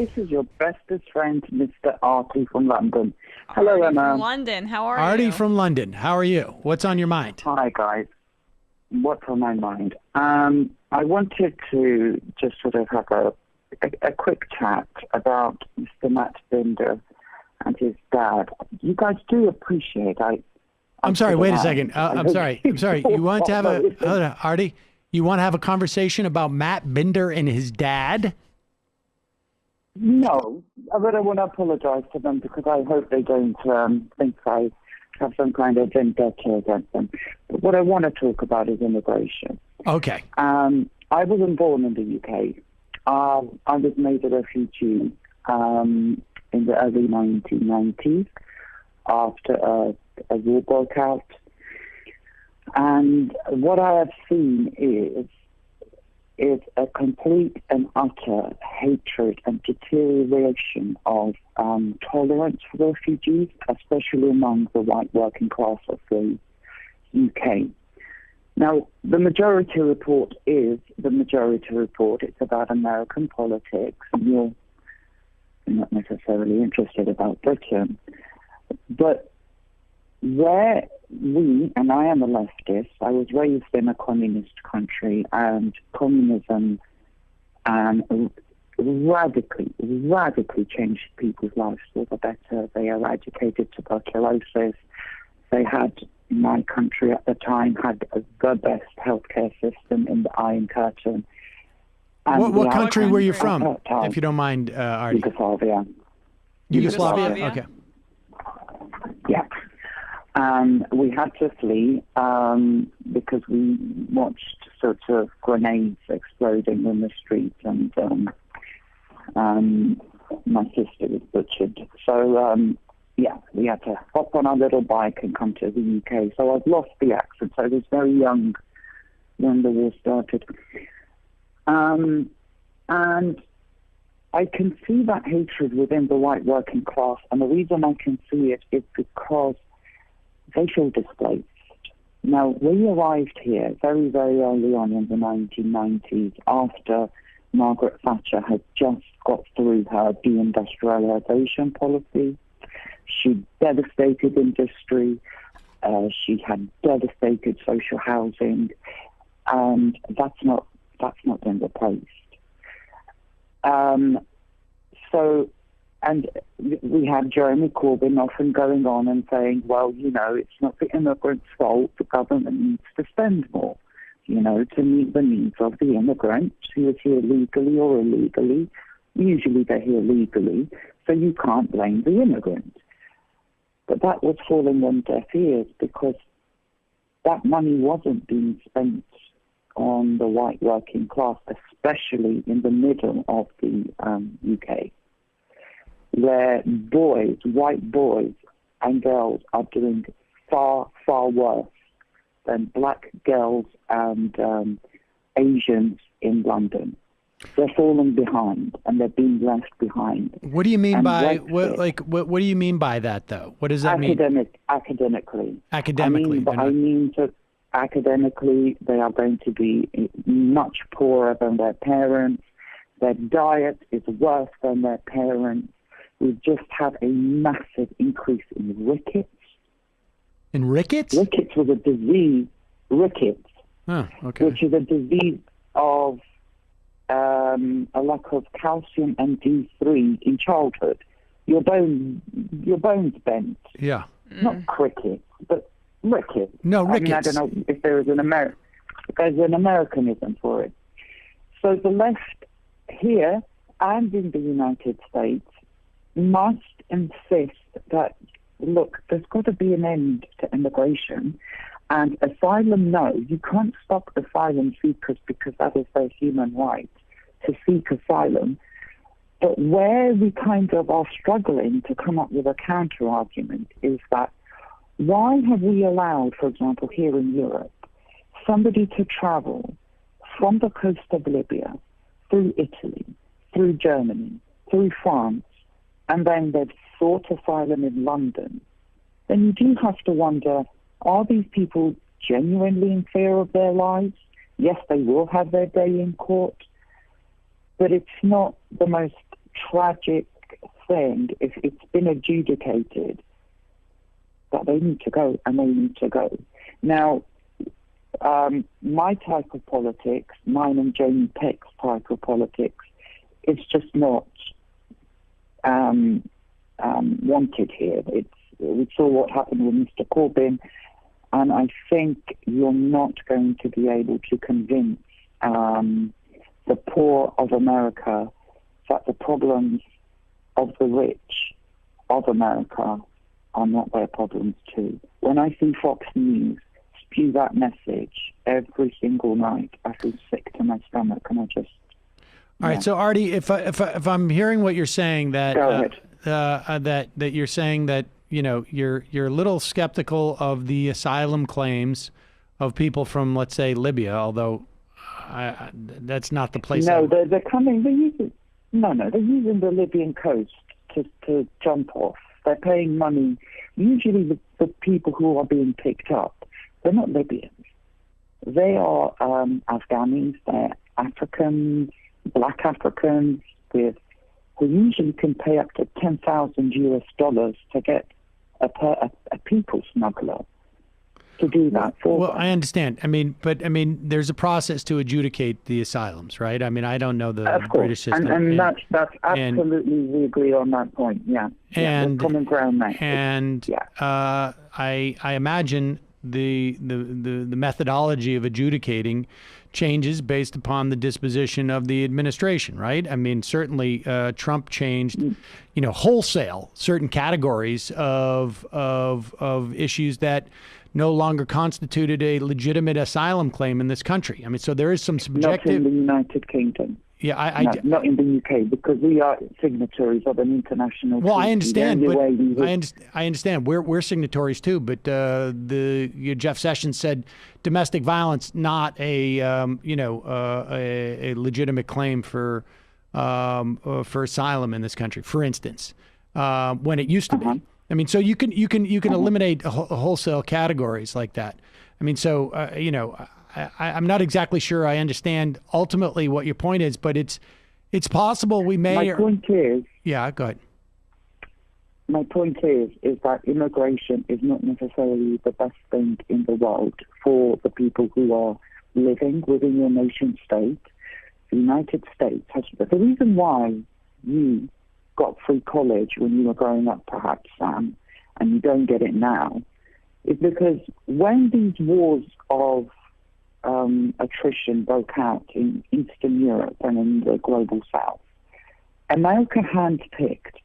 This is your bestest friend, Mr. Artie from London. Hello, Artie Emma. from London. How are Artie you? from London. How are you? What's on your mind? Hi, guys. What's on my mind? I wanted to just sort of have a quick chat about Mr. Matt Binder and his dad. You guys do appreciate I'm sorry. Wait a second. I'm sorry. You want to have hold on, Artie? You want to have a conversation about Matt Binder and his dad? No, but I want to apologize to them because I hope they don't think I have some kind of vendetta against them. But what I want to talk about is immigration. Okay. I wasn't born in the UK. I was made a refugee in the early 1990s after a war broke out. And what I have seen is a complete and utter hatred and deterioration of tolerance for refugees, especially among the white working class of the UK. Now, the majority report is the majority report. It's about American politics, and you're not necessarily interested about Britain. But where we, and I am a leftist, I was raised in a communist country, and communism radically changed people's lives for the better. They eradicated tuberculosis. They had, my country at the time, had the best healthcare system in the Iron Curtain. And What country were you from, if you don't mind, Artie? Yugoslavia. Yugoslavia? Okay. Yeah. We had to flee because we watched sort of grenades exploding in the street, and my sister was butchered. So, yeah, we had to hop on our little bike and come to the UK. So I've lost the accent. So I was very young when the war started. And I can see that hatred within the white working class. And the reason I can see it is because they feel displaced. Now, we arrived here very, very early on in the 1990s after Margaret Thatcher had just got through her deindustrialization policy. She devastated industry. She had devastated social housing, and that's not been replaced. And we have Jeremy Corbyn often going on and saying, well, it's not the immigrants' fault. The government needs to spend more, to meet the needs of the immigrant who is here legally or illegally. Usually they're here legally, so you can't blame the immigrant. But that was falling on deaf ears because that money wasn't being spent on the white working class, especially in the middle of the UK, where white boys and girls are doing far, far worse than black girls and Asians in London. They're falling behind, and they're being left behind. What do you mean by what do you mean by that, though? What does that mean? Academically. Academically, academically, they are going to be much poorer than their parents. Their diet is worse than their parents. We just have a massive increase in rickets. In rickets? Rickets was a disease. Rickets, okay. which is a disease of a lack of calcium and D3 in childhood. Your bones bend. Yeah. Not crickets, but rickets. No, rickets. I don't know if there's an Americanism for it. So the left here and in the United States must insist that, look, there's got to be an end to immigration. And asylum, no, you can't stop asylum seekers because that is their human right to seek asylum. But where we kind of are struggling to come up with a counter-argument is that why have we allowed, for example, here in Europe, somebody to travel from the coast of Libya through Italy, through Germany, through France, and then they've sought asylum in London? Then you do have to wonder, are these people genuinely in fear of their lives? Yes, they will have their day in court, but it's not the most tragic thing. If it's been adjudicated that they need to go, and they need to go. Now, my type of politics, mine and Jamie Peck's type of politics, is just not wanted here. We saw what happened with Mr. Corbyn, and I think you're not going to be able to convince the poor of America that the problems of the rich of America are not their problems too. When I see Fox News spew that message every single night, I feel sick to my stomach, and I just... All right, so Artie, if I'm hearing what you're saying, that Go ahead. that you're saying that, you know, you're a little skeptical of the asylum claims of people from, let's say, Libya, although that's not the place. No, they're coming. They're using the Libyan coast to jump off. They're paying money. Usually, the people who are being picked up, they're not Libyans. They are Afghanis. They're Africans, Black Africans, who usually can pay up to $10,000 to get a people smuggler to do that for them. Well, I understand. There's a process to adjudicate the asylums, right? I mean, I don't know the British system. And that's absolutely, we agree on that point, yeah. And common ground there. And I imagine the methodology of adjudicating changes based upon the disposition of the administration, right? I mean, certainly Trump changed, wholesale certain categories of issues that no longer constituted a legitimate asylum claim in this country. I mean, so there is some subjective... Not in the United Kingdom. Yeah, not in the UK, because we are signatories of an international... Well, treaty. I understand, but I understand. We're signatories too, but Jeff Sessions said domestic violence not a legitimate claim for asylum in this country, for instance, when it used to be. I mean, so you can eliminate wholesale categories like that. I mean, so I'm not exactly sure I understand ultimately what your point is, but it's possible we may. My point is. Yeah, go ahead. My point is that immigration is not necessarily the best thing in the world for the people who are living within your nation state. The United States has the reason why you got free college when you were growing up, perhaps, Sam, and you don't get it now, is because when these wars of attrition broke out in Eastern Europe and in the global South, America handpicked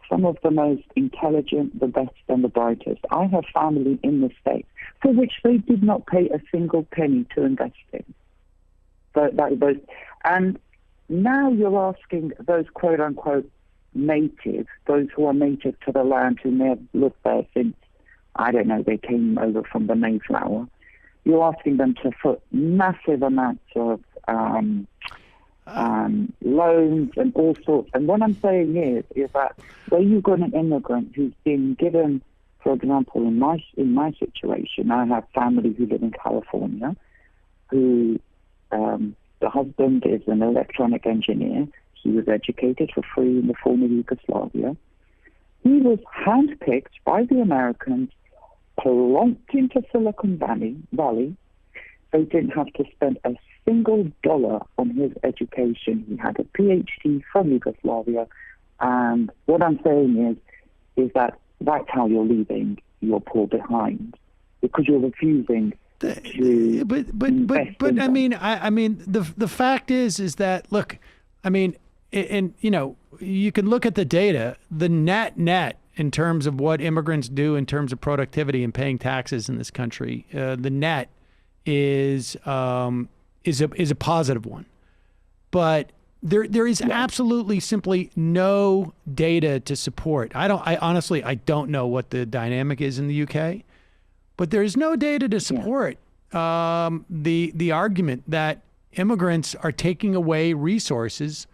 some of the most intelligent, the best and the brightest. I have family in the States for which they did not pay a single penny to invest in. And now you're asking those quote-unquote native, those who are native to the land, who may have lived there since, I don't know, they came over from the Mayflower. You're asking them to put massive amounts of loans and all sorts. And what I'm saying is that where you've got an immigrant who's been given, for example, in my situation, I have family who live in California, who the husband is an electronic engineer. He was educated for free in the former Yugoslavia. He was handpicked by the Americans, plonked into Silicon Valley. They didn't have to spend a single dollar on his education. He had a PhD from Yugoslavia. And what I'm saying is that that's how you're leaving your poor behind, because you're refusing to. But I mean, the fact is that, look, I mean, and you can look at the data, the net in terms of what immigrants do in terms of productivity and paying taxes in this country. The net is a positive one, but there is absolutely simply no data to support. I honestly don't know what the dynamic is in the UK, but there is no data to support the argument that immigrants are taking away resources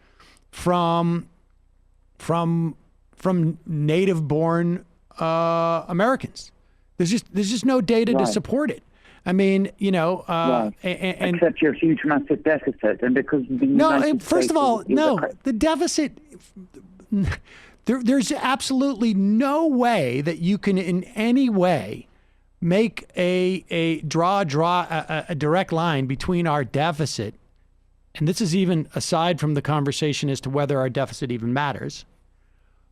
from native-born Americans. There's just no data to support it. I mean, except your huge, massive deficit, and because the United first States of all, is the deficit. There's absolutely no way that you can in any way make a direct line between our deficit, and this is even aside from the conversation as to whether our deficit even matters.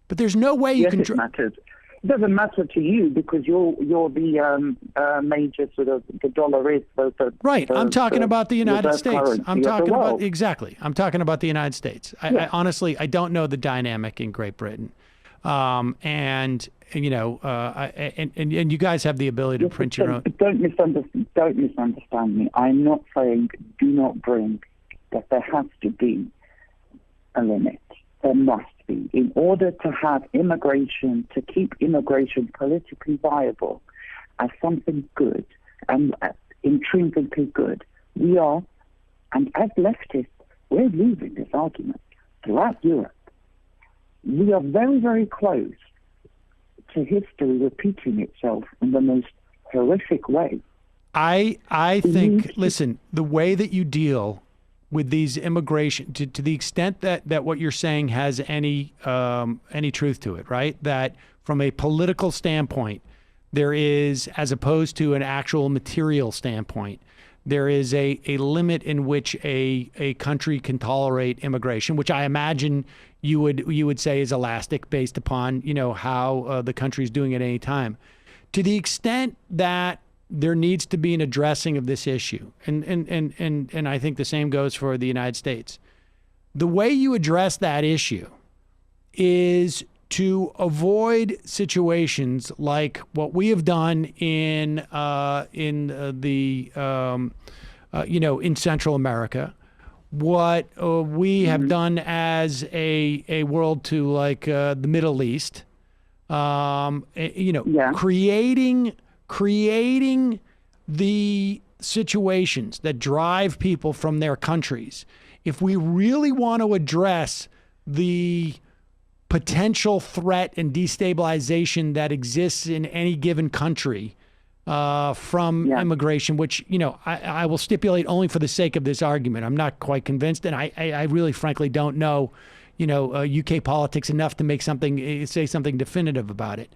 But there's no way you can. It matters. It doesn't matter to you because you're the major sort of the dollar is the right. I'm talking about the United States. I'm talking about exactly. I'm talking about the United States. I honestly I don't know the dynamic in Great Britain, and you guys have the ability to print your own. Don't misunderstand me. I'm not saying do not bring, but there has to be a limit. There must be. In order to have immigration, to keep immigration politically viable as something good and intrinsically good, we are, and as leftists, we're losing this argument throughout Europe. We are very, very close to history repeating itself in the most horrific way. I think, listen, the way that you deal with these immigration, to the extent that what you're saying has any truth to it, right? That from a political standpoint, there is, as opposed to an actual material standpoint, there is a limit in which a country can tolerate immigration, which I imagine you would say is elastic based upon how the country's doing at any time. To the extent that there needs to be an addressing of this issue, and I think the same goes for the United States. The way you address that issue is to avoid situations like what we have done in Central America, what we have done as a world to like the Middle East, creating the situations that drive people from their countries. If we really want to address the potential threat and destabilization that exists in any given country from immigration, which, I will stipulate only for the sake of this argument. I'm not quite convinced, and I really frankly don't know, UK politics enough to say something definitive about it.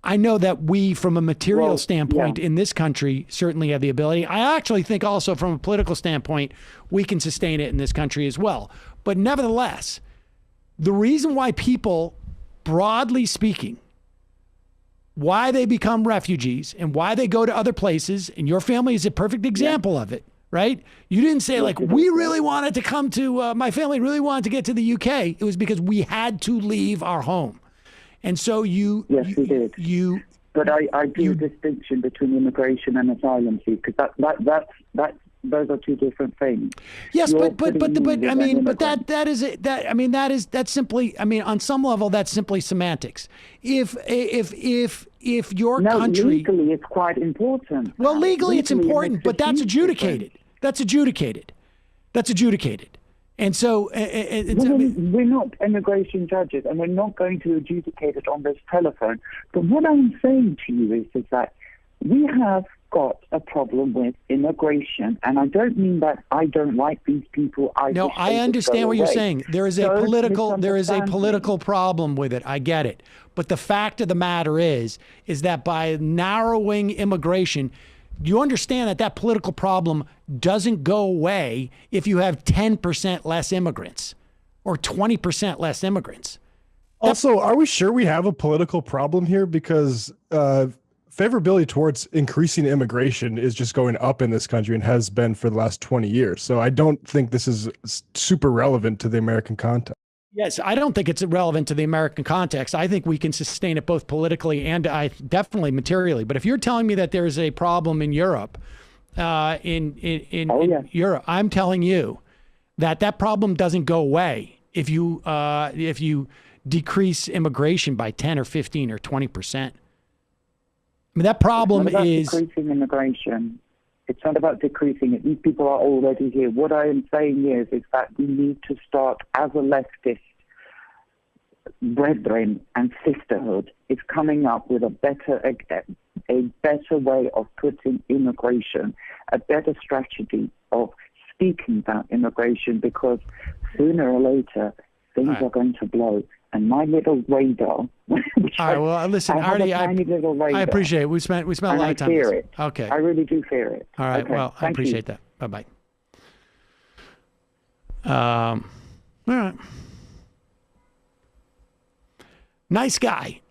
I know that we, from a material standpoint in this country, certainly have the ability. I actually think also from a political standpoint, we can sustain it in this country as well. But nevertheless, the reason why people, broadly speaking, why they become refugees and why they go to other places, and your family is a perfect example of it, right? You didn't say like, we really wanted to come to, my family really wanted to get to the UK. It was because we had to leave our home. And so we did. But I do a distinction between immigration and asylum seekers, because those are two different things. Yes, but that's simply, on some level that's simply semantics. If your country, legally it's quite important. Well, legally it's important, but that's adjudicated. That's adjudicated. And so we're not immigration judges, and we're not going to adjudicate it on this telephone. But what I'm saying to you is that we have got a problem with immigration, and I don't mean that I don't like these people. I understand what you're saying. There is a political problem with it. I get it. But the fact of the matter is that by narrowing immigration, you understand that political problem doesn't go away if you have 10% less immigrants or 20% less immigrants. Also, are we sure we have a political problem here? Because favorability towards increasing immigration is just going up in this country and has been for the last 20 years. So I don't think this is super relevant to the American context. Yes, I don't think it's relevant to the American context. I think we can sustain it both politically and definitely materially. But if you're telling me that there is a problem in Europe, in Europe, I'm telling you that problem doesn't go away if you decrease immigration by 10 or 15 or 20%. I mean, that problem is decreasing immigration. It's not about decreasing it. These people are already here. What I am saying is that we need to start, as a leftist brethren and sisterhood, is coming up with a better a better way of putting immigration, a better strategy of speaking about immigration, because sooner or later things are going to blow. And my little radar. All right. Well, listen, Artie, I appreciate it. We spent a lot of time. I fear it. Okay. I really do fear it. All right. Okay. Well, I appreciate that. Bye-bye. All right. Nice guy.